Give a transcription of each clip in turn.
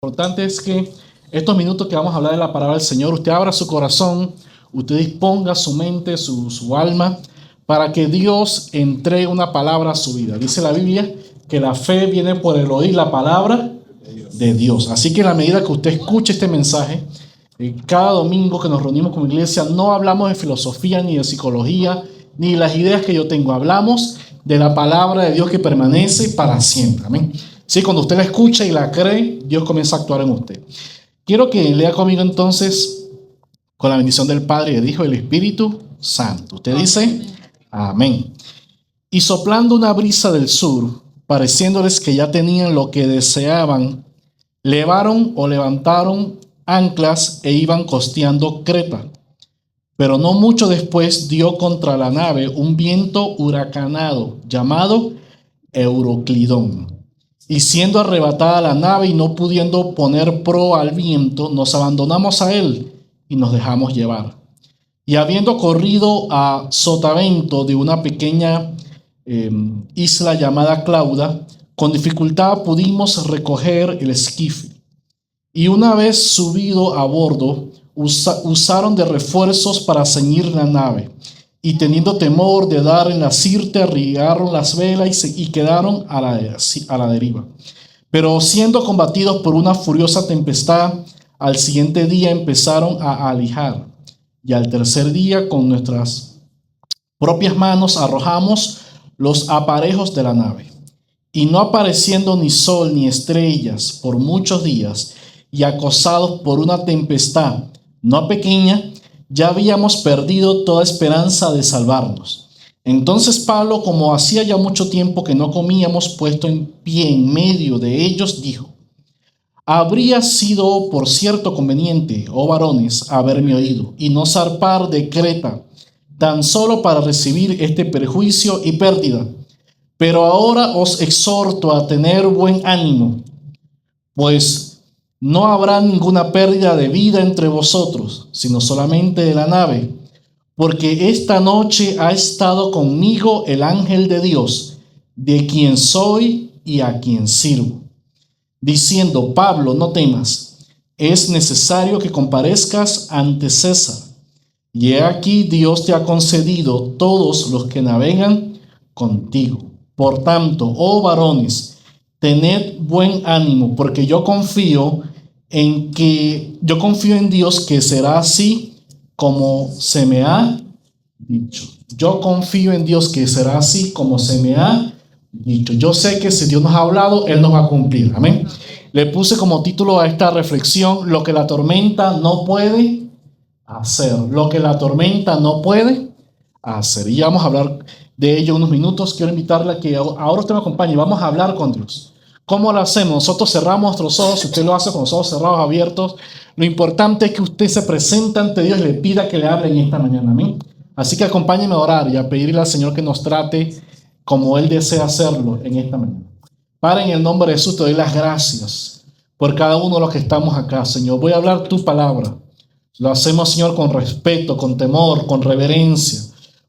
Lo importante es que estos minutos que vamos a hablar de la palabra del Señor, usted abra su corazón, usted disponga su mente, su alma, para que Dios entregue una palabra a su vida. Dice la Biblia que la fe viene por el oír la palabra de Dios. Así que en la medida que usted escuche este mensaje, cada domingo que nos reunimos como iglesia, no hablamos de filosofía, ni de psicología, ni de las ideas que yo tengo. Hablamos de la palabra de Dios que permanece para siempre. Amén. Sí, cuando usted la escucha y la cree, Dios comienza a actuar en usted. Quiero que lea conmigo entonces, con la bendición del Padre, del Hijo y del Espíritu Santo. Usted dice, amén. Y soplando una brisa del sur, pareciéndoles que ya tenían lo que deseaban, levantaron anclas e iban costeando Creta. Pero no mucho después dio contra la nave un viento huracanado llamado Euroclidón. Y siendo arrebatada la nave y no pudiendo poner proa al viento, nos abandonamos a él y nos dejamos llevar. Y habiendo corrido a sotavento de una pequeña isla llamada Clauda, con dificultad pudimos recoger el esquife. Y una vez subido a bordo, usaron de refuerzos para ceñir la nave. Y teniendo temor de dar en la sirte, arriaron las velas y quedaron a la deriva. Pero siendo combatidos por una furiosa tempestad, al siguiente día empezaron a alijar. Y al tercer día, con nuestras propias manos, arrojamos los aparejos de la nave. Y no apareciendo ni sol ni estrellas por muchos días, y acosados por una tempestad no pequeña, ya habíamos perdido toda esperanza de salvarnos. Entonces Pablo, como hacía ya mucho tiempo que no comíamos, puesto en pie en medio de ellos, dijo: habría sido por cierto conveniente, oh varones, haberme oído, y no zarpar de Creta, tan solo para recibir este perjuicio y pérdida. Pero ahora os exhorto a tener buen ánimo, pues no habrá ninguna pérdida de vida entre vosotros, sino solamente de la nave, porque esta noche ha estado conmigo el ángel de Dios, de quien soy y a quien sirvo, diciendo: Pablo, no temas, es necesario que comparezcas ante César. Y he aquí Dios te ha concedido todos los que navegan contigo. Por tanto, oh varones, tened buen ánimo, porque yo confío en Dios que será así como se me ha dicho. Yo confío en Dios que será así como se me ha dicho. Yo sé que si Dios nos ha hablado, Él nos va a cumplir. Amén. Le puse como título a esta reflexión: lo que la tormenta no puede hacer. Lo que la tormenta no puede hacer. Y vamos a hablar de ello unos minutos. Quiero invitarle a que ahora usted me acompañe. Vamos a hablar con Dios. ¿Cómo lo hacemos? Nosotros cerramos nuestros ojos, usted lo hace con los ojos cerrados, abiertos. Lo importante es que usted se presente ante Dios y le pida que le hable en esta mañana. Amén. Así que acompáñeme a orar y a pedirle al Señor que nos trate como Él desea hacerlo en esta mañana. Padre, en el nombre de Jesús te doy las gracias por cada uno de los que estamos acá, Señor. Voy a hablar tu palabra. Lo hacemos, Señor, con respeto, con temor, con reverencia,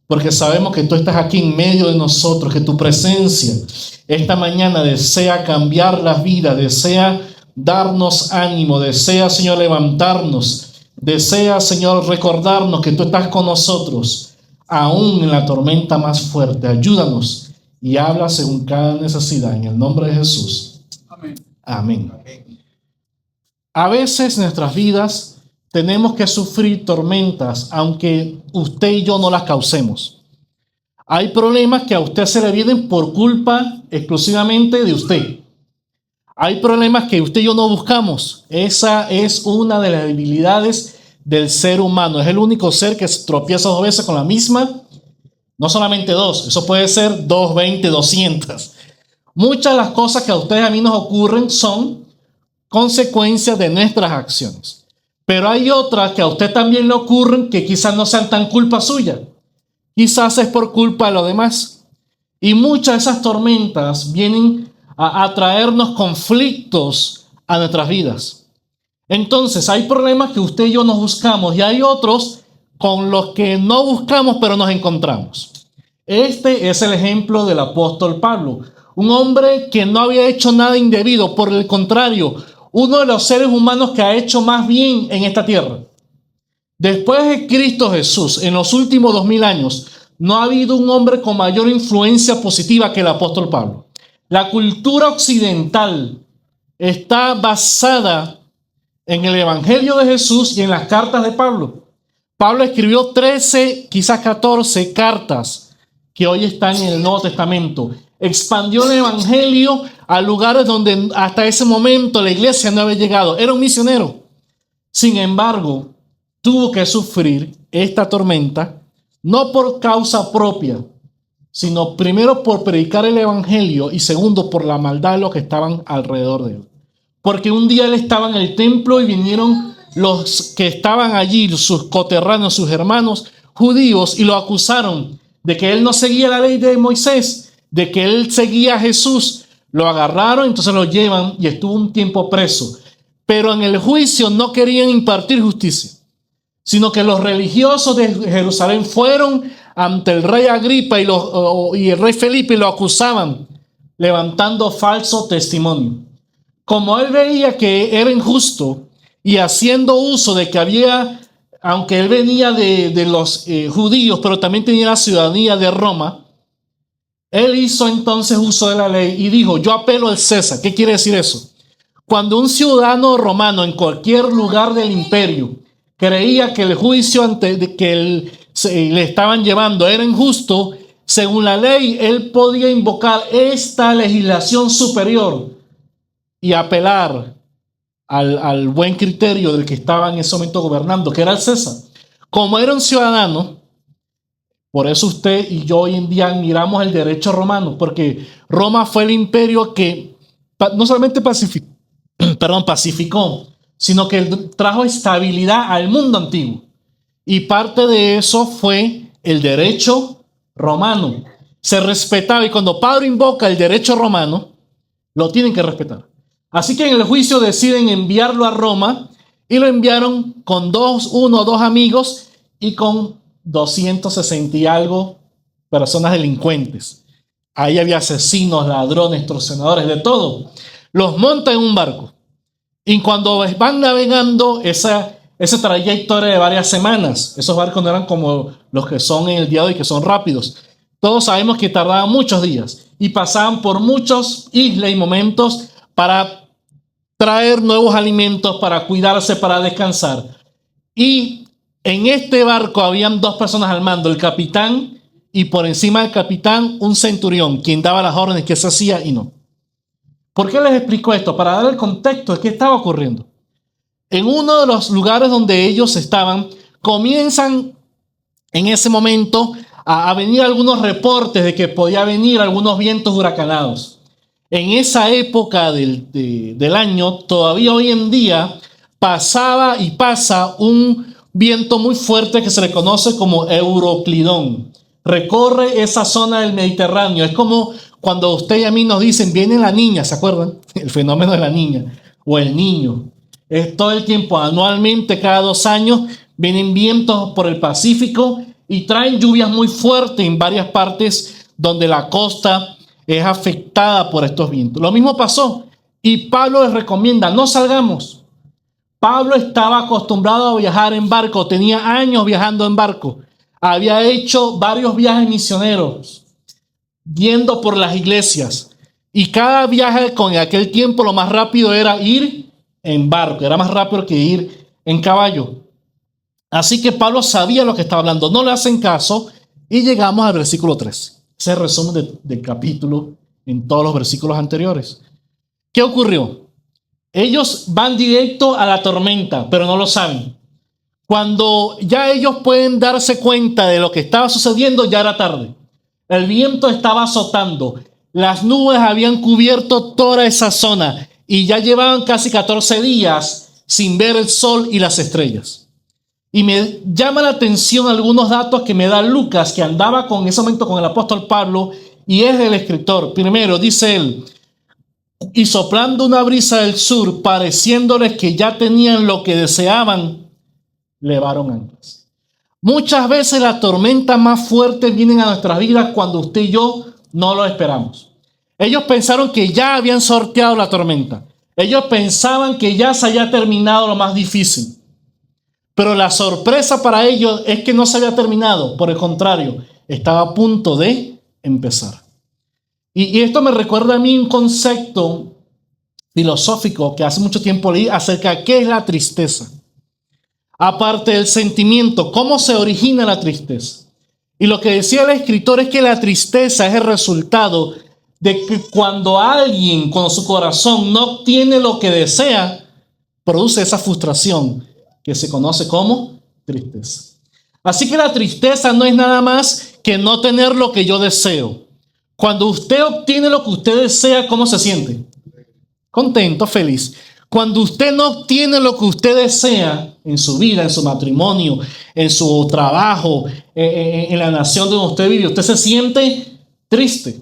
porque sabemos que tú estás aquí en medio de nosotros, que tu presencia esta mañana desea cambiar las vidas, desea darnos ánimo, desea, Señor, levantarnos, desea, Señor, recordarnos que tú estás con nosotros, aún en la tormenta más fuerte. Ayúdanos y habla según cada necesidad, en el nombre de Jesús. Amén. Amén. A veces en nuestras vidas tenemos que sufrir tormentas, aunque usted y yo no las causemos. Hay problemas que a usted se le vienen por culpa exclusivamente de usted. Hay problemas que usted y yo no buscamos. Esa es una de las debilidades del ser humano. Es el único ser que se tropieza 2 veces con la misma. No solamente 2, eso puede ser 2, 20, 200. Muchas de las cosas que a ustedes y a mí nos ocurren son consecuencias de nuestras acciones. Pero hay otras que a usted también le ocurren que quizás no sean tan culpa suya. Quizás es por culpa de los demás. Y muchas de esas tormentas vienen a traernos conflictos a nuestras vidas. Entonces, hay problemas que usted y yo nos buscamos y hay otros con los que no buscamos, pero nos encontramos. Este es el ejemplo del apóstol Pablo. Un hombre que no había hecho nada indebido, por el contrario, uno de los seres humanos que ha hecho más bien en esta tierra. Después de Cristo Jesús, en los últimos 2000 años, no ha habido un hombre con mayor influencia positiva que el apóstol Pablo. La cultura occidental está basada en el Evangelio de Jesús y en las cartas de Pablo. Pablo escribió 13, quizás 14 cartas que hoy están en el Nuevo Testamento. Expandió el Evangelio a lugares donde hasta ese momento la iglesia no había llegado. Era un misionero. Sin embargo, tuvo que sufrir esta tormenta, no por causa propia, sino primero por predicar el Evangelio y segundo por la maldad de los que estaban alrededor de él. Porque un día él estaba en el templo y vinieron los que estaban allí, sus coterráneos, sus hermanos judíos, y lo acusaron de que él no seguía la ley de Moisés, de que él seguía a Jesús. Lo agarraron, entonces lo llevan y estuvo un tiempo preso. Pero en el juicio no querían impartir justicia, sino que los religiosos de Jerusalén fueron ante el rey Agripa y el rey Felipe y lo acusaban, levantando falso testimonio. Como él veía que era injusto y haciendo uso de que había, aunque él venía de los judíos, pero también tenía la ciudadanía de Roma, él hizo entonces uso de la ley y dijo: yo apelo al César. ¿Qué quiere decir eso? Cuando un ciudadano romano en cualquier lugar del imperio creía que el juicio que le estaban llevando era injusto, según la ley, él podía invocar esta legislación superior y apelar al buen criterio del que estaba en ese momento gobernando, que era el César. Como era un ciudadano, por eso usted y yo hoy en día admiramos el derecho romano, porque Roma fue el imperio que no solamente pacificó, sino que trajo estabilidad al mundo antiguo. Y parte de eso fue el derecho romano. Se respetaba, y cuando Pablo invoca el derecho romano, lo tienen que respetar. Así que en el juicio deciden enviarlo a Roma y lo enviaron con uno o dos amigos y con 260 y algo personas delincuentes. Ahí había asesinos, ladrones, extorsionadores, de todo. Los monta en un barco. Y cuando van navegando ese trayecto era de varias semanas. Esos barcos no eran como los que son en el día de hoy, que son rápidos. Todos sabemos que tardaban muchos días y pasaban por muchas islas y momentos para traer nuevos alimentos, para cuidarse, para descansar. Y en este barco habían dos personas al mando, el capitán y por encima del capitán un centurión, quien daba las órdenes, qué se hacía y no. ¿Por qué les explico esto? Para dar el contexto de qué estaba ocurriendo. En uno de los lugares donde ellos estaban, comienzan en ese momento a venir algunos reportes de que podía venir algunos vientos huracanados. En esa época del año, todavía hoy en día, pasaba y pasa un viento muy fuerte que se le conoce como Euroclidón. Recorre esa zona del Mediterráneo. Es como cuando usted y a mí nos dicen: viene la niña, ¿se acuerdan? El fenómeno de la niña o el niño. Es todo el tiempo, anualmente, cada 2 años, vienen vientos por el Pacífico y traen lluvias muy fuertes en varias partes donde la costa es afectada por estos vientos. Lo mismo pasó y Pablo les recomienda: no salgamos. Pablo estaba acostumbrado a viajar en barco, tenía años viajando en barco, había hecho varios viajes misioneros, yendo por las iglesias, y cada viaje con aquel tiempo lo más rápido era ir en barco, era más rápido que ir en caballo. Así que Pablo sabía lo que estaba hablando, no le hacen caso y llegamos al versículo 3. Ese es el resumen del capítulo en todos los versículos anteriores. ¿Qué ocurrió? Ellos van directo a la tormenta, pero no lo saben. Cuando ya ellos pueden darse cuenta de lo que estaba sucediendo, ya era tarde. El viento estaba azotando. Las nubes habían cubierto toda esa zona y ya llevaban casi 14 días sin ver el sol y las estrellas. Y me llama la atención algunos datos que me da Lucas, que andaba en ese momento con el apóstol Pablo y es el escritor. Primero, dice él: y soplando una brisa del sur, pareciéndoles que ya tenían lo que deseaban, levaron anclas. Muchas veces las tormentas más fuertes vienen a nuestras vidas cuando usted y yo no lo esperamos. Ellos pensaron que ya habían sorteado la tormenta. Ellos pensaban que ya se había terminado lo más difícil. Pero la sorpresa para ellos es que no se había terminado. Por el contrario, estaba a punto de empezar. Y esto me recuerda a mí un concepto filosófico que hace mucho tiempo leí acerca de qué es la tristeza. Aparte del sentimiento, ¿cómo se origina la tristeza? Y lo que decía el escritor es que la tristeza es el resultado de que cuando alguien con su corazón no obtiene lo que desea, produce esa frustración que se conoce como tristeza. Así que la tristeza no es nada más que no tener lo que yo deseo. Cuando usted obtiene lo que usted desea, ¿cómo se siente? Contento, feliz. Cuando usted no obtiene lo que usted desea en su vida, en su matrimonio, en su trabajo, en la nación donde usted vive, usted se siente triste.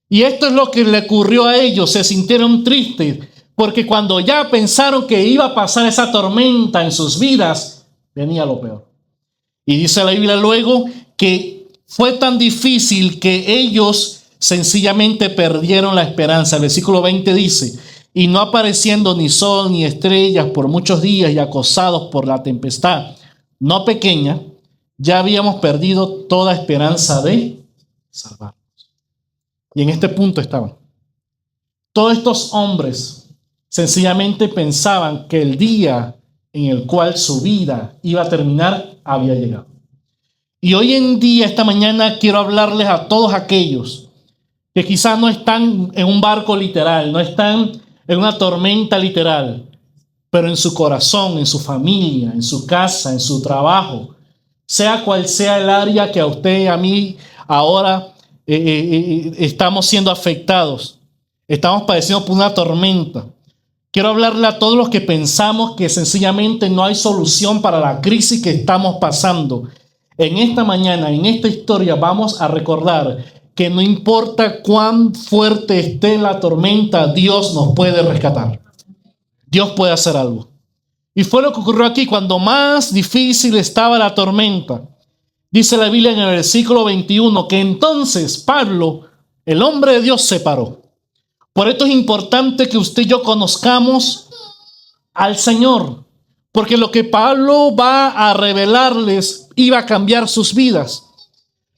Y esto es lo que le ocurrió a ellos, se sintieron tristes, porque cuando ya pensaron que iba a pasar esa tormenta en sus vidas, venía lo peor. Y dice la Biblia luego que fue tan difícil que ellos sencillamente perdieron la esperanza. El versículo 20 dice: y no apareciendo ni sol ni estrellas por muchos días y acosados por la tempestad no pequeña, ya habíamos perdido toda esperanza de salvarnos. Y en este punto estaban. Todos estos hombres sencillamente pensaban que el día en el cual su vida iba a terminar había llegado. Y hoy en día, esta mañana, quiero hablarles a todos aquellos que quizás no están en un barco literal, no están en una tormenta literal, pero en su corazón, en su familia, en su casa, en su trabajo, sea cual sea el área que a usted y a mí ahora estamos siendo afectados, estamos padeciendo por una tormenta. Quiero hablarle a todos los que pensamos que sencillamente no hay solución para la crisis que estamos pasando. En esta mañana, en esta historia, vamos a recordar que no importa cuán fuerte esté la tormenta, Dios nos puede rescatar. Dios puede hacer algo. Y fue lo que ocurrió aquí cuando más difícil estaba la tormenta. Dice la Biblia en el versículo 21 que entonces Pablo, el hombre de Dios, se paró. Por esto es importante que usted y yo conozcamos al Señor, porque lo que Pablo va a revelarles iba a cambiar sus vidas.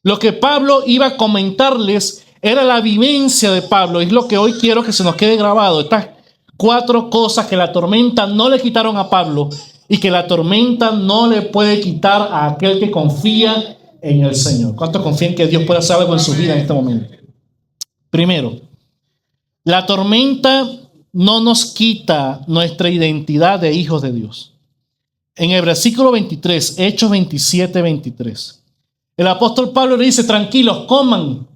Lo que Pablo iba a comentarles era la vivencia de Pablo. Es lo que hoy quiero que se nos quede grabado. Estas 4 cosas que la tormenta no le quitaron a Pablo y que la tormenta no le puede quitar a aquel que confía en el Señor. ¿Cuántos confían que Dios puede hacer algo en su vida en este momento? Primero, la tormenta no nos quita nuestra identidad de hijos de Dios. En el versículo 23, Hechos 27, 23. El apóstol Pablo le dice: tranquilos, coman,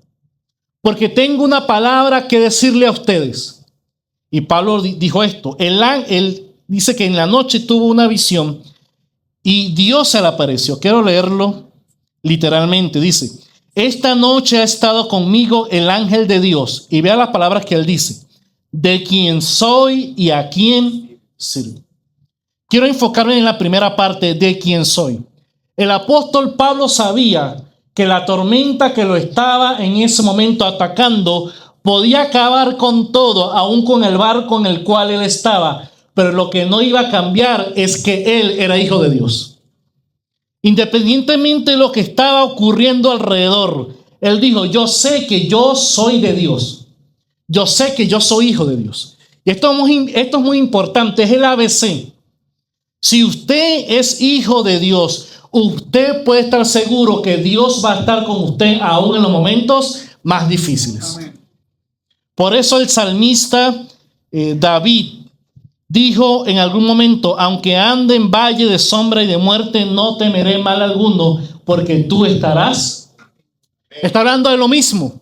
porque tengo una palabra que decirle a ustedes. Y Pablo dijo esto. Él dice que en la noche tuvo una visión y Dios se le apareció. Quiero leerlo literalmente. Dice: esta noche ha estado conmigo el ángel de Dios. Y vea las palabras que él dice: de quién soy y a quién sirvo. Quiero enfocarme en la primera parte, de quién soy. El apóstol Pablo sabía que la tormenta que lo estaba en ese momento atacando podía acabar con todo, aún con el barco en el cual él estaba. Pero lo que no iba a cambiar es que él era hijo de Dios. Independientemente de lo que estaba ocurriendo alrededor, él dijo: yo sé que yo soy de Dios. Yo sé que yo soy hijo de Dios. Y esto es muy importante, es el ABC. Si usted es hijo de Dios, usted puede estar seguro que Dios va a estar con usted aún en los momentos más difíciles. Amén. Por eso el salmista David dijo en algún momento: aunque ande en valle de sombra y de muerte, no temeré mal alguno, porque tú estarás. Está hablando de lo mismo.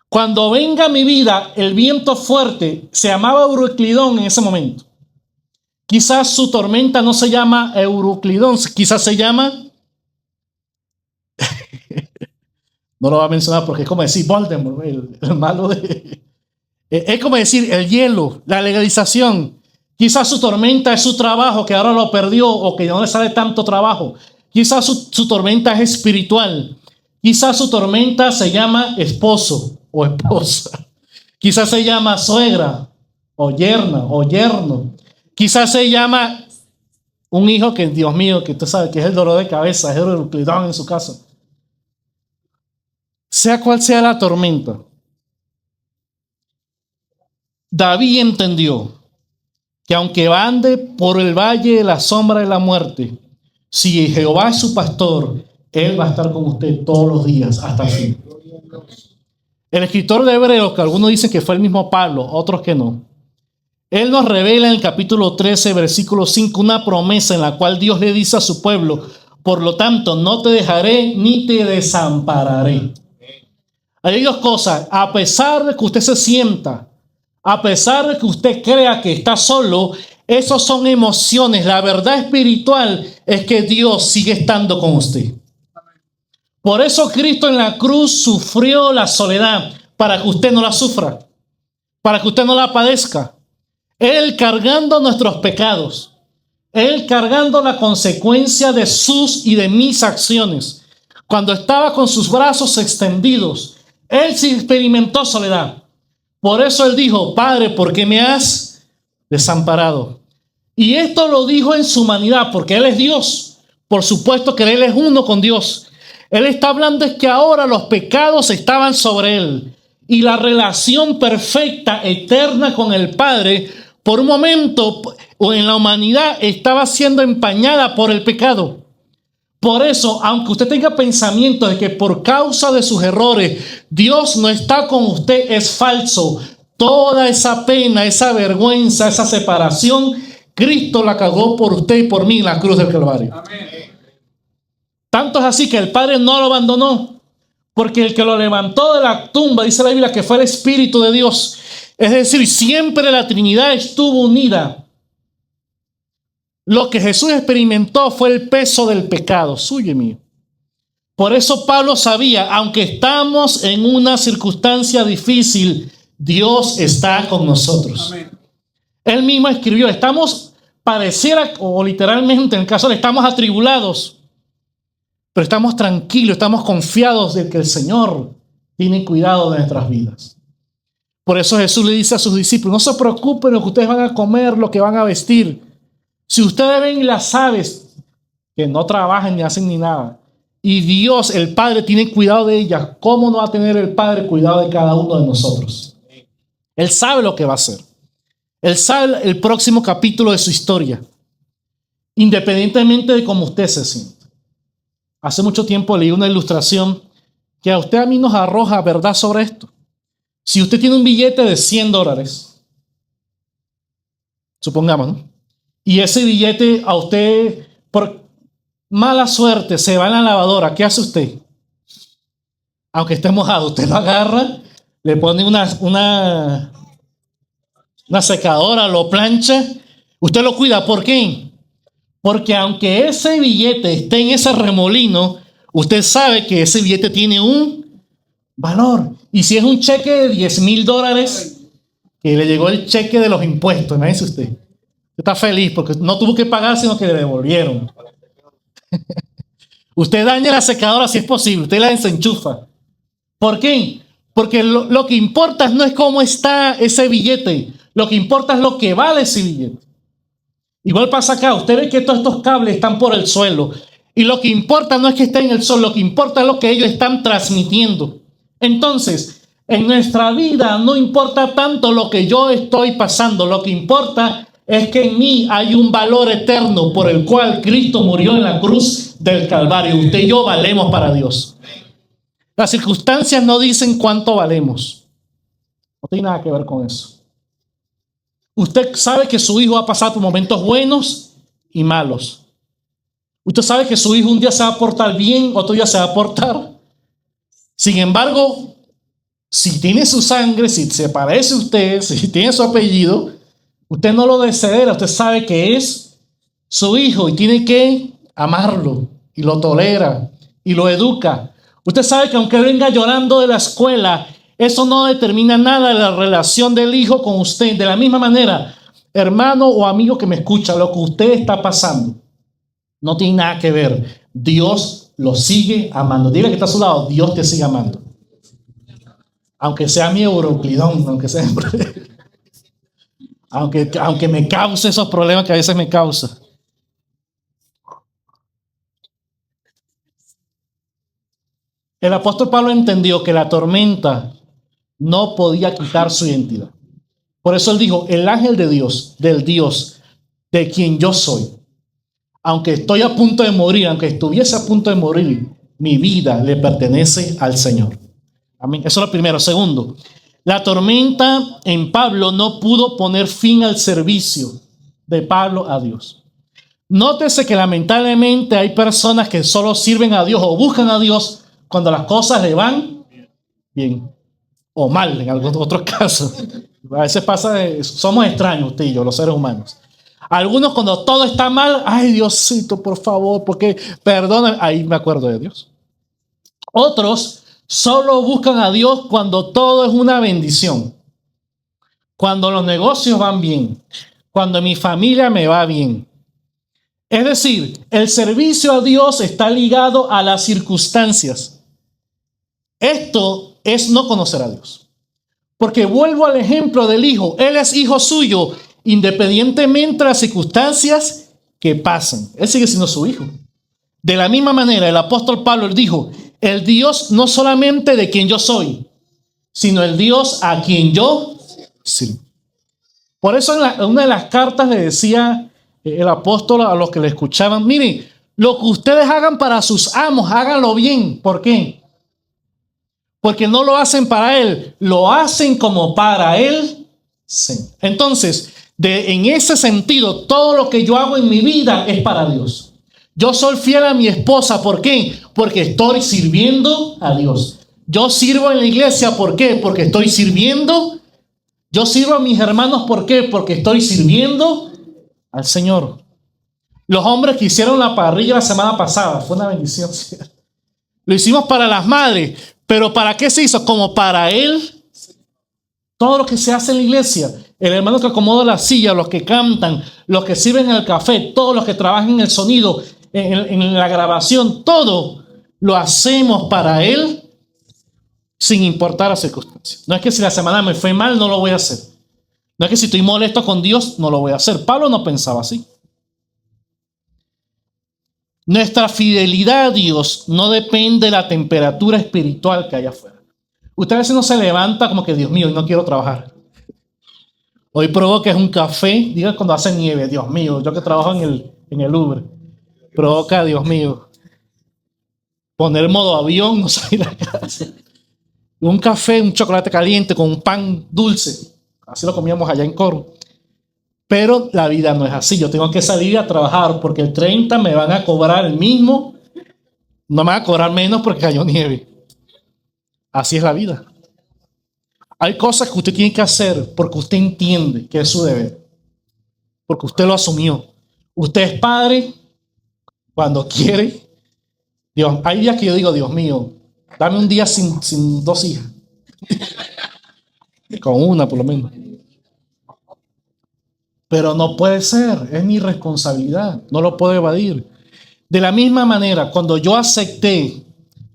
Cuando venga mi vida el viento fuerte, se llamaba Euroclidón en ese momento. Quizás su tormenta no se llama Euroclidón, quizás se llama... no lo voy a mencionar porque es como decir Voldemort, el malo de... Es como decir el hielo, la legalización. Quizás su tormenta es su trabajo, que ahora lo perdió o que no le sale tanto trabajo. Quizás su tormenta es espiritual. Quizás su tormenta se llama esposo o esposa. Quizás se llama suegra o yerna, o yerno. Quizás se llama un hijo que, Dios mío, que usted sabe que es el dolor de cabeza, es el Euroclidón en su caso. Sea cual sea la tormenta, David entendió que aunque ande por el valle de la sombra de la muerte, si Jehová es su pastor, Él va a estar con usted todos los días hasta el fin. El escritor de Hebreos, que algunos dicen que fue el mismo Pablo, otros que no, él nos revela en el capítulo 13, versículo 5, una promesa en la cual Dios le dice a su pueblo: por lo tanto, no te dejaré ni te desampararé. Hay dos cosas: a pesar de que usted se sienta, a pesar de que usted crea que está solo, esos son emociones. La verdad espiritual es que Dios sigue estando con usted. Por eso Cristo en la cruz sufrió la soledad, para que usted no la sufra, para que usted no la padezca. Él cargando nuestros pecados, Él cargando la consecuencia de sus y de mis acciones. Cuando estaba con sus brazos extendidos, Él sí experimentó soledad. Por eso Él dijo: Padre, ¿por qué me has desamparado? Y esto lo dijo en su humanidad, porque Él es Dios. Por supuesto que Él es uno con Dios. Él está hablando es que ahora los pecados estaban sobre Él. Y la relación perfecta, eterna con el Padre, por un momento en la humanidad estaba siendo empañada por el pecado. Por eso, aunque usted tenga pensamientos de que por causa de sus errores Dios no está con usted, es falso. Toda esa pena, esa vergüenza, esa separación, Cristo la cargó por usted y por mí en la cruz del Calvario. Amén. Tanto es así que el Padre no lo abandonó, porque el que lo levantó de la tumba, dice la Biblia, que fue el Espíritu de Dios. Es decir, siempre la Trinidad estuvo unida. Lo que Jesús experimentó fue el peso del pecado, suyo y mío. Por eso Pablo sabía, aunque estamos en una circunstancia difícil, Dios está con nosotros. Amén. Él mismo escribió: pareciera, o literalmente en el caso de estamos atribulados, pero estamos tranquilos, estamos confiados de que el Señor tiene cuidado de nuestras vidas. Por eso Jesús le dice a sus discípulos: no se preocupen lo que ustedes van a comer, lo que van a vestir. Si ustedes ven las aves que no trabajan ni hacen ni nada, y Dios, el Padre, tiene cuidado de ellas, ¿cómo no va a tener el Padre cuidado de cada uno de nosotros? Él sabe lo que va a hacer. Él sabe el próximo capítulo de su historia, independientemente de cómo usted se sienta. Hace mucho tiempo leí una ilustración que a usted, a mí, nos arroja verdad sobre esto. Si usted tiene un billete de $100, supongamos, ¿no? Y ese billete a usted, por mala suerte, se va en la lavadora, ¿qué hace usted? Aunque esté mojado, usted lo agarra, le pone una secadora, lo plancha, usted lo cuida. ¿Por qué? Porque aunque ese billete esté en ese remolino, usted sabe que ese billete tiene un valor. Y si es un cheque de $10,000, que le llegó el cheque de los impuestos, imagínese usted. Usted está feliz porque no tuvo que pagar, sino que le devolvieron. Usted daña la secadora si es posible, usted la desenchufa. ¿Por qué? Porque lo que importa no es cómo está ese billete, lo que importa es lo que vale ese billete. Igual pasa acá, usted ve que todos estos cables están por el suelo y lo que importa no es que esté en el suelo, lo que importa es lo que ellos están transmitiendo. Entonces, en nuestra vida no importa tanto lo que yo estoy pasando, lo que importa es que en mí hay un valor eterno por el cual Cristo murió en la cruz del Calvario. Usted y yo valemos para Dios. Las circunstancias no dicen cuánto valemos. No tiene nada que ver con eso. Usted sabe que su hijo va a pasar por momentos buenos y malos. Usted sabe que su hijo un día se va a portar bien, otro día se va a portar. Sin embargo, si tiene su sangre, si se parece a usted, si tiene su apellido, usted no lo desea, usted sabe que es su hijo y tiene que amarlo y lo tolera y lo educa. Usted sabe que aunque venga llorando de la escuela, eso no determina nada de la relación del hijo con usted. De la misma manera, hermano o amigo que me escucha, lo que usted está pasando no tiene nada que ver. Dios lo sigue amando. Dile que está a su lado: Dios te sigue amando. Aunque sea mi Euroclidón, aunque sea... Aunque me cause esos problemas que a veces me causa. El apóstol Pablo entendió que la tormenta no podía quitar su identidad. Por eso él dijo, el ángel de Dios, del Dios, de quien yo soy, aunque estoy a punto de morir, aunque estuviese a punto de morir, mi vida le pertenece al Señor. Amén. Eso es lo primero. Segundo, la tormenta en Pablo no pudo poner fin al servicio de Pablo a Dios. Nótese que lamentablemente hay personas que solo sirven a Dios o buscan a Dios cuando las cosas le van bien o mal en algunos otros casos. A veces pasa, somos extraños usted y yo, los seres humanos. Algunos cuando todo está mal, ay Diosito, por favor, porque perdona, ahí me acuerdo de Dios. Otros solo buscan a Dios cuando todo es una bendición. Cuando los negocios van bien, cuando mi familia me va bien. Es decir, el servicio a Dios está ligado a las circunstancias. Esto es no conocer a Dios. Porque vuelvo al ejemplo del hijo. Él es hijo suyo, independientemente de las circunstancias que pasan. Él sigue siendo su hijo. De la misma manera, el apóstol Pablo dijo, el Dios no solamente de quien yo soy, sino el Dios a quien yo sirvo. Por eso en una de las cartas le decía el apóstol a los que le escuchaban, miren, lo que ustedes hagan para sus amos, háganlo bien. ¿Por qué? Porque no lo hacen para él, lo hacen como para él. Sí. Entonces, en ese sentido, todo lo que yo hago en mi vida es para Dios. Yo soy fiel a mi esposa, ¿por qué? Porque estoy sirviendo a Dios. Yo sirvo en la iglesia, ¿por qué? Porque estoy sirviendo. Yo sirvo a mis hermanos, ¿por qué? Porque estoy sirviendo al Señor. Los hombres que hicieron la parrilla la semana pasada, fue una bendición. Lo hicimos para las madres, pero ¿para qué se hizo? Como para Él. Todo lo que se hace en la iglesia, el hermano que acomoda la silla, los que cantan, los que sirven el café, todos los que trabajan en el sonido, en la grabación, todo lo hacemos para Él sin importar las circunstancias. No es que si la semana me fue mal, no lo voy a hacer. No es que si estoy molesto con Dios, no lo voy a hacer. Pablo no pensaba así. Nuestra fidelidad a Dios no depende de la temperatura espiritual que hay afuera. Usted a veces no se levanta como que, Dios mío, hoy no quiero trabajar. Hoy provoca un café, diga cuando hace nieve, Dios mío, yo que trabajo en el Uber, provoca, Dios mío, poner modo avión, no salir a casa. Un café, un chocolate caliente con un pan dulce. Así lo comíamos allá en Coro. Pero la vida no es así. Yo tengo que salir a trabajar porque el 30 me van a cobrar el mismo. No me van a cobrar menos porque cayó nieve. Así es la vida. Hay cosas que usted tiene que hacer porque usted entiende que es su deber. Porque usted lo asumió. Usted es padre cuando quiere. Dios, hay días que yo digo, Dios mío, dame un día sin 2 hijas. Con una por lo menos. Pero no puede ser, es mi responsabilidad, no lo puedo evadir. De la misma manera, cuando yo acepté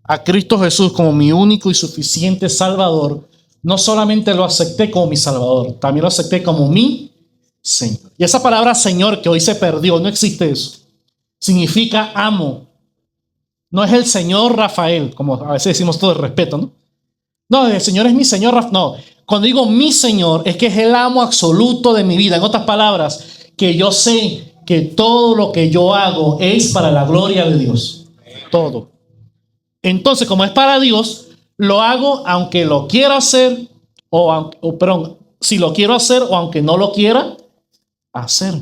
a Cristo Jesús como mi único y suficiente Salvador, no solamente lo acepté como mi Salvador, también lo acepté como mi Señor. Y esa palabra Señor que hoy se perdió, no existe eso. Significa amo. No es el Señor Rafael, como a veces decimos todo el respeto, ¿no? No, el Señor es mi Señor Rafael. No, cuando digo mi Señor, es que es el amo absoluto de mi vida. En otras palabras, que yo sé que todo lo que yo hago es para la gloria de Dios. Todo. Entonces, como es para Dios, lo hago aunque lo quiera hacer, perdón, si lo quiero hacer o aunque no lo quiera hacer.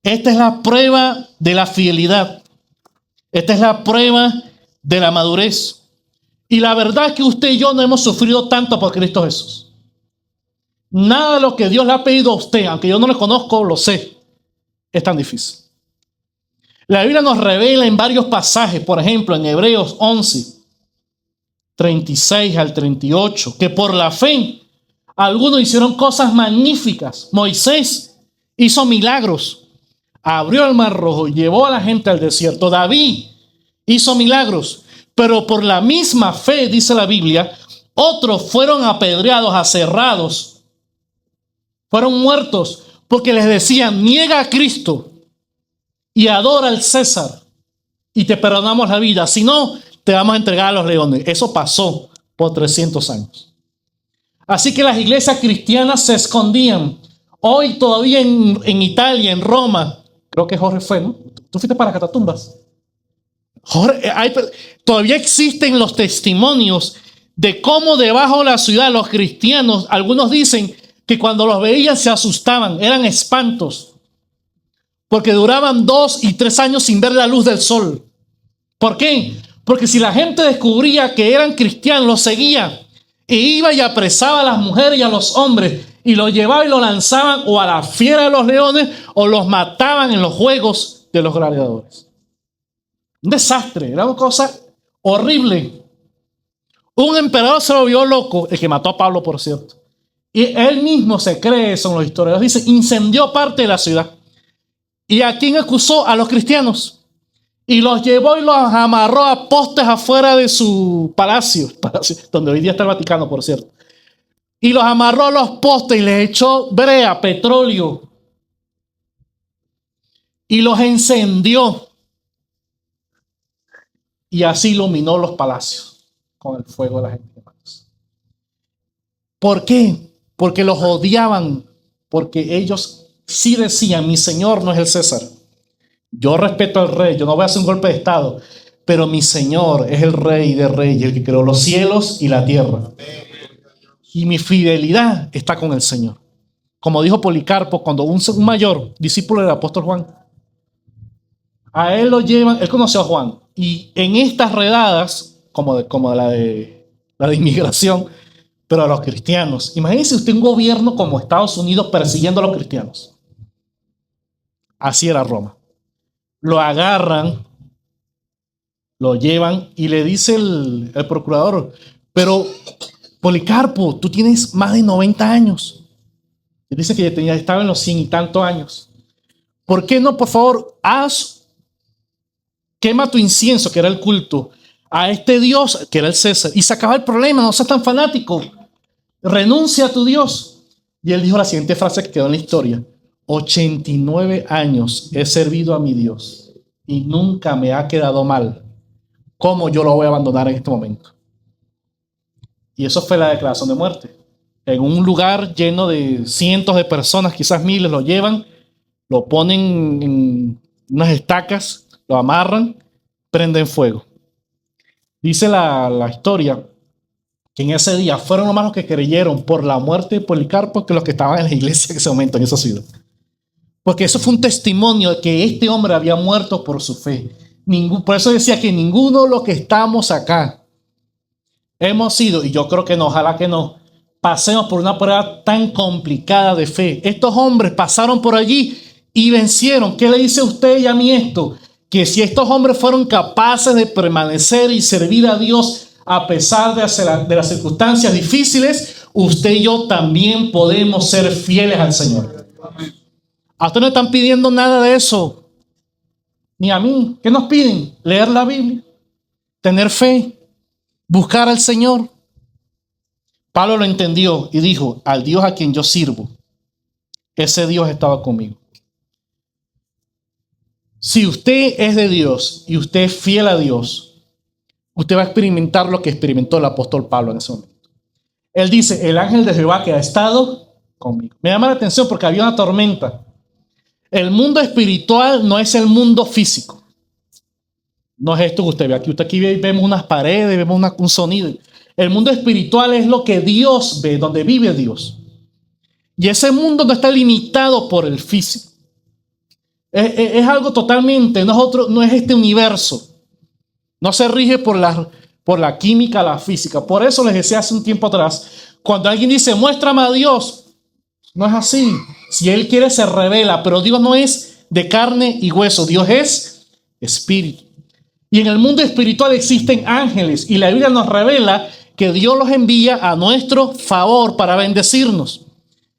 Esta es la prueba de la fidelidad. Esta es la prueba de la madurez. Y la verdad es que usted y yo no hemos sufrido tanto por Cristo Jesús. Nada de lo que Dios le ha pedido a usted, aunque yo no lo conozco, lo sé, es tan difícil. La Biblia nos revela en varios pasajes, por ejemplo, en Hebreos 11, 36 al 38, que por la fe algunos hicieron cosas magníficas. Moisés hizo milagros, abrió el mar rojo, llevó a la gente al desierto. David hizo milagros. Pero por la misma fe, dice la Biblia, otros fueron apedreados, aserrados, Fueron muertos porque les decían: niega a Cristo y adora al César y te perdonamos la vida. Si no, te vamos a entregar a los leones. Eso pasó por 300 años. Así que las iglesias cristianas se escondían. Hoy todavía en Italia, en Roma, creo que Jorge fue, ¿no? Tú fuiste para Catatumbas. Jorge, todavía existen los testimonios de cómo debajo de la ciudad los cristianos, algunos dicen que cuando los veían se asustaban, eran espantos, porque duraban 2 y 3 años sin ver la luz del sol. ¿Por qué? Porque si la gente descubría que eran cristianos, los seguía e iba y apresaba a las mujeres y a los hombres y los llevaba y los lanzaban o a la fiera de los leones o los mataban en los juegos de los gladiadores. Un desastre, era una cosa horrible. Un emperador se lo vio loco, el que mató a Pablo, por cierto. Y él mismo se cree, son los historiadores, dice, incendió parte de la ciudad. ¿Y a quién acusó? A los cristianos. Y los llevó y los amarró a postes afuera de su palacio, donde hoy día está el Vaticano, por cierto. Y los amarró a los postes y les echó brea, petróleo. Y los encendió. Y así iluminó los palacios con el fuego de la gente. ¿Por qué? Porque los odiaban. Porque ellos sí decían: mi Señor no es el César. Yo respeto al rey, yo no voy a hacer un golpe de estado, pero mi Señor es el Rey de reyes, el que creó los cielos y la tierra. Y mi fidelidad está con el Señor. Como dijo Policarpo, cuando un mayor discípulo del apóstol Juan, a él lo llevan, él conoció a Juan, y en estas redadas, como la de inmigración, pero a los cristianos. Imagínense usted un gobierno como Estados Unidos persiguiendo a los cristianos. Así era Roma. Lo agarran, lo llevan y le dice el procurador: pero Policarpo, tú tienes más de 90 años. Él dice que estaba en los 100 y tantos años. ¿Por qué no, por favor, quema tu incienso, que era el culto, a este Dios, que era el César, y se acaba el problema? No seas tan fanático. Renuncia a tu Dios. Y él dijo la siguiente frase que quedó en la historia: 89 años he servido a mi Dios y nunca me ha quedado mal. ¿Cómo yo lo voy a abandonar en este momento? Y eso fue la declaración de muerte. En un lugar lleno de cientos de personas, quizás miles, lo llevan, lo ponen en unas estacas, lo amarran, prenden fuego. Dice la historia que en ese día fueron nomás los que creyeron por la muerte de Policarpo que los que estaban en la iglesia en ese momento, en esa ciudad. Porque eso fue un testimonio de que este hombre había muerto por su fe. Por eso decía que ninguno de los que estamos acá hemos sido, y yo creo que no, ojalá que no, pasemos por una prueba tan complicada de fe. Estos hombres pasaron por allí y vencieron. ¿Qué le dice a usted y a mí esto? Que si estos hombres fueron capaces de permanecer y servir a Dios a pesar de las circunstancias difíciles, usted y yo también podemos ser fieles al Señor. A usted no están pidiendo nada de eso, ni a mí. ¿Qué nos piden? Leer la Biblia, tener fe, buscar al Señor. Pablo lo entendió y dijo: al Dios a quien yo sirvo, ese Dios estaba conmigo. Si usted es de Dios y usted es fiel a Dios, usted va a experimentar lo que experimentó el apóstol Pablo en ese momento. Él dice: el ángel de Jehová que ha estado conmigo. Me llama la atención porque había una tormenta. El mundo espiritual no es el mundo físico. No es esto que usted ve aquí. Aquí vemos unas paredes, vemos un sonido. El mundo espiritual es lo que Dios ve, donde vive Dios. Y ese mundo no está limitado por el físico. Es algo totalmente, no es este universo. No se rige por la química, la física. Por eso les decía hace un tiempo atrás, cuando alguien dice: muéstrame a Dios, no es así. Si Él quiere, se revela, pero Dios no es de carne y hueso. Dios es espíritu. Y en el mundo espiritual existen ángeles, y la Biblia nos revela que Dios los envía a nuestro favor para bendecirnos.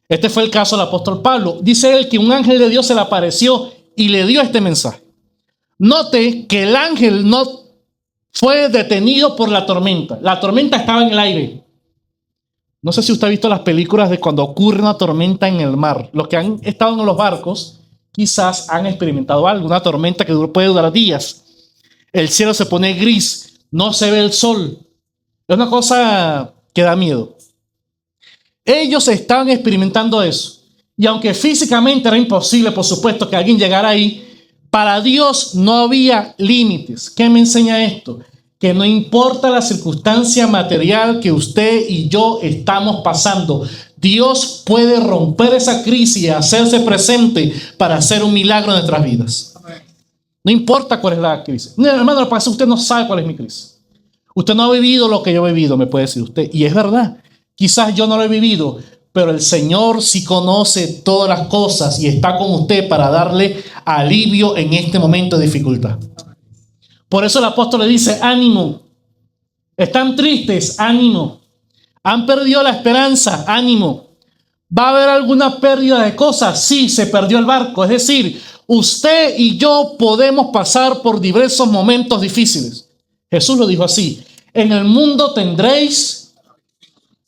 Este fue el caso del apóstol Pablo. Dice él que un ángel de Dios se le apareció y le dio este mensaje. Note que el ángel no fue detenido por la tormenta. La tormenta estaba en el aire. No sé si usted ha visto las películas de cuando ocurre una tormenta en el mar. Los que han estado en los barcos quizás han experimentado algo, una tormenta que puede durar días. El cielo se pone gris, no se ve el sol. Es una cosa que da miedo. Ellos estaban experimentando eso. Y aunque físicamente era imposible, por supuesto, que alguien llegara ahí, para Dios no había límites. ¿Qué me enseña esto? Que no importa la circunstancia material que usted y yo estamos pasando, Dios puede romper esa crisis y hacerse presente para hacer un milagro en nuestras vidas. No importa cuál es la crisis. No, hermano, lo que pasa es que usted no sabe cuál es mi crisis. Usted no ha vivido lo que yo he vivido, me puede decir usted. Y es verdad, quizás yo no lo he vivido, pero el Señor sí conoce todas las cosas y está con usted para darle alivio en este momento de dificultad. Por eso el apóstol le dice, ánimo. Están tristes, ánimo. Han perdido la esperanza, ánimo. ¿Va a haber alguna pérdida de cosas? Sí, se perdió el barco. Es decir, usted y yo podemos pasar por diversos momentos difíciles. Jesús lo dijo así, en el mundo tendréis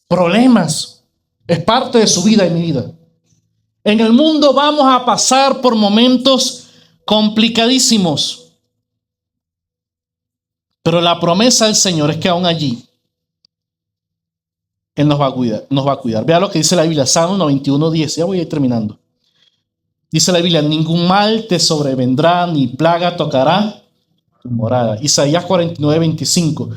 problemas. Es parte de su vida y mi vida. En el mundo vamos a pasar por momentos complicadísimos. Pero la promesa del Señor es que aún allí Él nos va a cuidar, nos va a cuidar. Vea lo que dice la Biblia, Salmo 91:10. Ya voy a ir terminando. Dice la Biblia, ningún mal te sobrevendrá, ni plaga tocará tu morada. Isaías 49:25.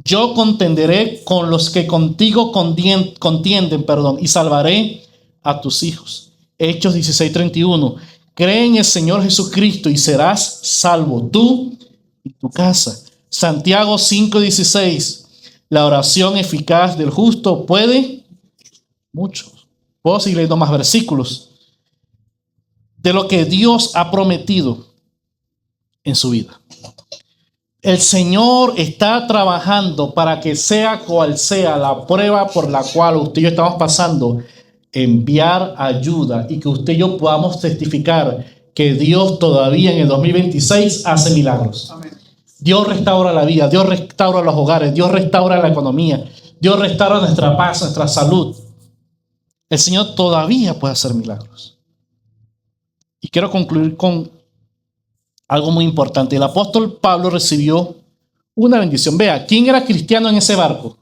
Yo contenderé con los que contigo contienden, y salvaré a tus hijos. Hechos 16:31. Cree en el Señor Jesucristo y serás salvo tú y tu casa. Santiago 5:16. La oración eficaz del justo puede mucho. Puedo seguir leyendo más versículos de lo que Dios ha prometido en su vida. El Señor está trabajando para que sea cual sea la prueba por la cual usted y yo estamos pasando, enviar ayuda y que usted y yo podamos testificar que Dios todavía en el 2026 hace milagros. Amén. Dios restaura la vida, Dios restaura los hogares, Dios restaura la economía, Dios restaura nuestra paz, nuestra salud. El Señor todavía puede hacer milagros. Y quiero concluir con algo muy importante. El apóstol Pablo recibió una bendición. Vea, ¿quién era cristiano en ese barco?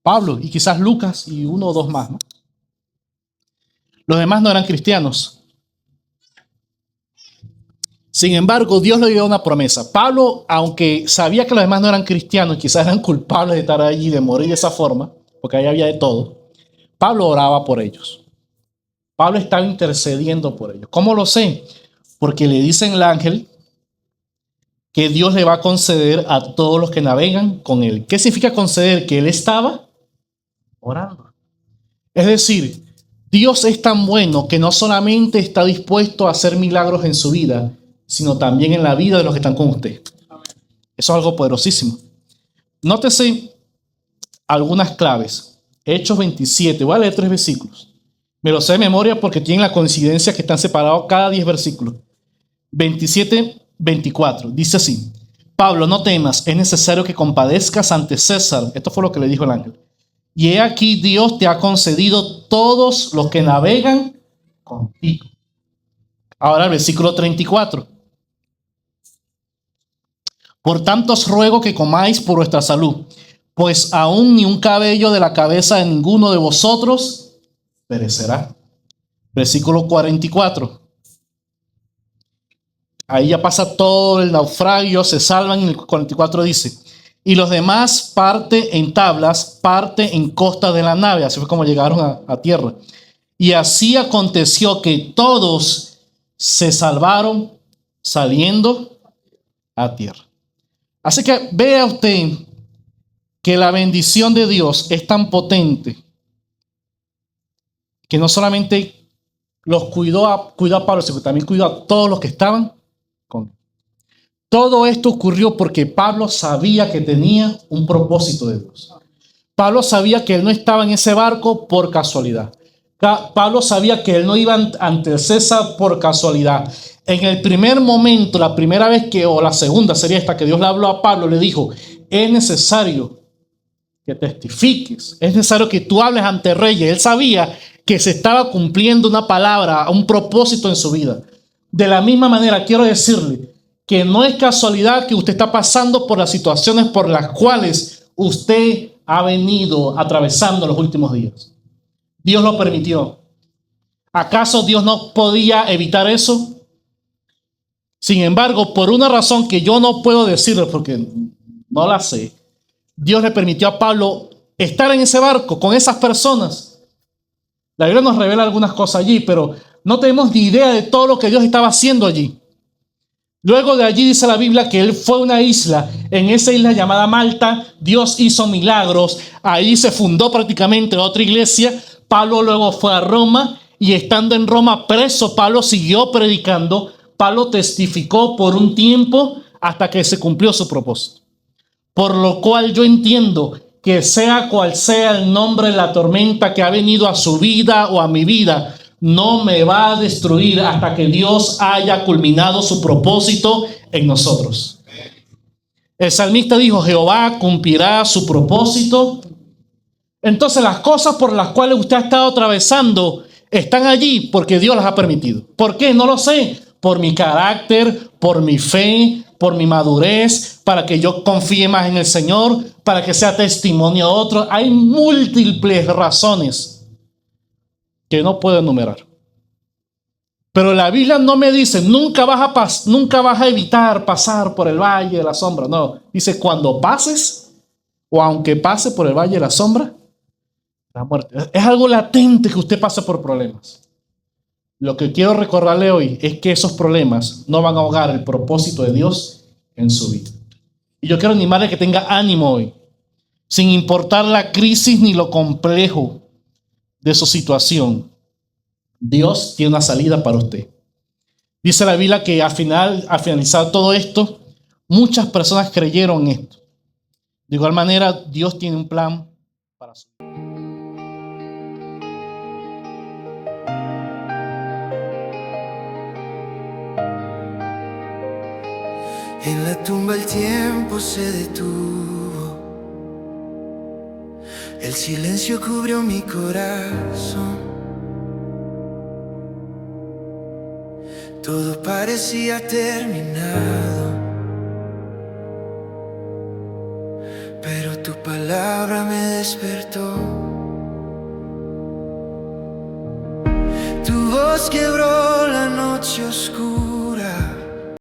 Pablo y quizás Lucas y uno o dos más, ¿no? Los demás no eran cristianos. Sin embargo, Dios le dio una promesa. Pablo, aunque sabía que los demás no eran cristianos, quizás eran culpables de estar allí, de morir de esa forma, porque ahí había de todo, Pablo oraba por ellos. Pablo estaba intercediendo por ellos. ¿Cómo lo sé? Porque le dice el ángel que Dios le va a conceder a todos los que navegan con él. ¿Qué significa conceder? Que él estaba orando. Es decir, Dios es tan bueno que no solamente está dispuesto a hacer milagros en su vida, sino también en la vida de los que están con usted. Eso es algo poderosísimo. Nótese algunas claves. Hechos 27. Voy a leer 3 versículos. Me lo sé de memoria porque tienen la coincidencia que están separados cada 10 versículos. 27:24. Dice así. Pablo, no temas, es necesario que compadezcas ante César. Esto fue lo que le dijo el ángel. Y he aquí Dios te ha concedido todos los que navegan contigo. Ahora el versículo 34. Por tanto os ruego que comáis por vuestra salud, pues aún ni un cabello de la cabeza de ninguno de vosotros perecerá. Versículo 44. Ahí ya pasa todo el naufragio, se salvan. Y el 44 dice, y los demás parte en tablas, parte en costa de la nave. Así fue como llegaron a tierra. Y así aconteció que todos se salvaron saliendo a tierra. Así que vea usted que la bendición de Dios es tan potente que no solamente los cuidó a Pablo, sino que también cuidó a todos los que estaban con él. Todo esto ocurrió porque Pablo sabía que tenía un propósito de Dios. Pablo sabía que él no estaba en ese barco por casualidad. Pablo sabía que él no iba ante César por casualidad. En el primer momento, la primera vez o la segunda sería esta que Dios le habló a Pablo, le dijo, es necesario que testifiques. Es necesario que tú hables ante reyes. Él sabía que se estaba cumpliendo una palabra, un propósito en su vida. De la misma manera, quiero decirle que no es casualidad que usted está pasando por las situaciones por las cuales usted ha venido atravesando los últimos días. Dios lo permitió. ¿Acaso Dios no podía evitar eso? Sin embargo, por una razón que yo no puedo decirle porque no la sé, Dios le permitió a Pablo estar en ese barco con esas personas. La Biblia nos revela algunas cosas allí, pero no tenemos ni idea de todo lo que Dios estaba haciendo allí. Luego de allí dice la Biblia que él fue a una isla. En esa isla llamada Malta, Dios hizo milagros. Ahí se fundó prácticamente otra iglesia. Pablo luego fue a Roma y estando en Roma preso, Pablo siguió predicando. Pablo testificó por un tiempo hasta que se cumplió su propósito. Por lo cual yo entiendo que sea cual sea el nombre de la tormenta que ha venido a su vida o a mi vida, no me va a destruir hasta que Dios haya culminado su propósito en nosotros. El salmista dijo, Jehová cumplirá su propósito. Entonces las cosas por las cuales usted ha estado atravesando están allí porque Dios las ha permitido. ¿Por qué? No lo sé. Por mi carácter, por mi fe, por mi madurez, para que yo confíe más en el Señor, para que sea testimonio a otros. Hay múltiples razones que no puedo enumerar. Pero la Biblia no me dice, nunca vas a evitar pasar por el valle de la sombra. No, dice, cuando pases, o aunque pase por el valle de la sombra, la muerte. Es algo latente que usted pase por problemas. Lo que quiero recordarle hoy es que esos problemas no van a ahogar el propósito de Dios en su vida. Y yo quiero animarle a que tenga ánimo hoy, sin importar la crisis ni lo complejo de su situación. Dios tiene una salida para usted. Dice la Biblia que al finalizar todo esto, muchas personas creyeron en esto. De igual manera, Dios tiene un plan para su vida. En la tumba el tiempo se detuvo, el silencio cubrió mi corazón. Todo parecía terminado, pero tu palabra me despertó. Tu voz quebró la noche oscura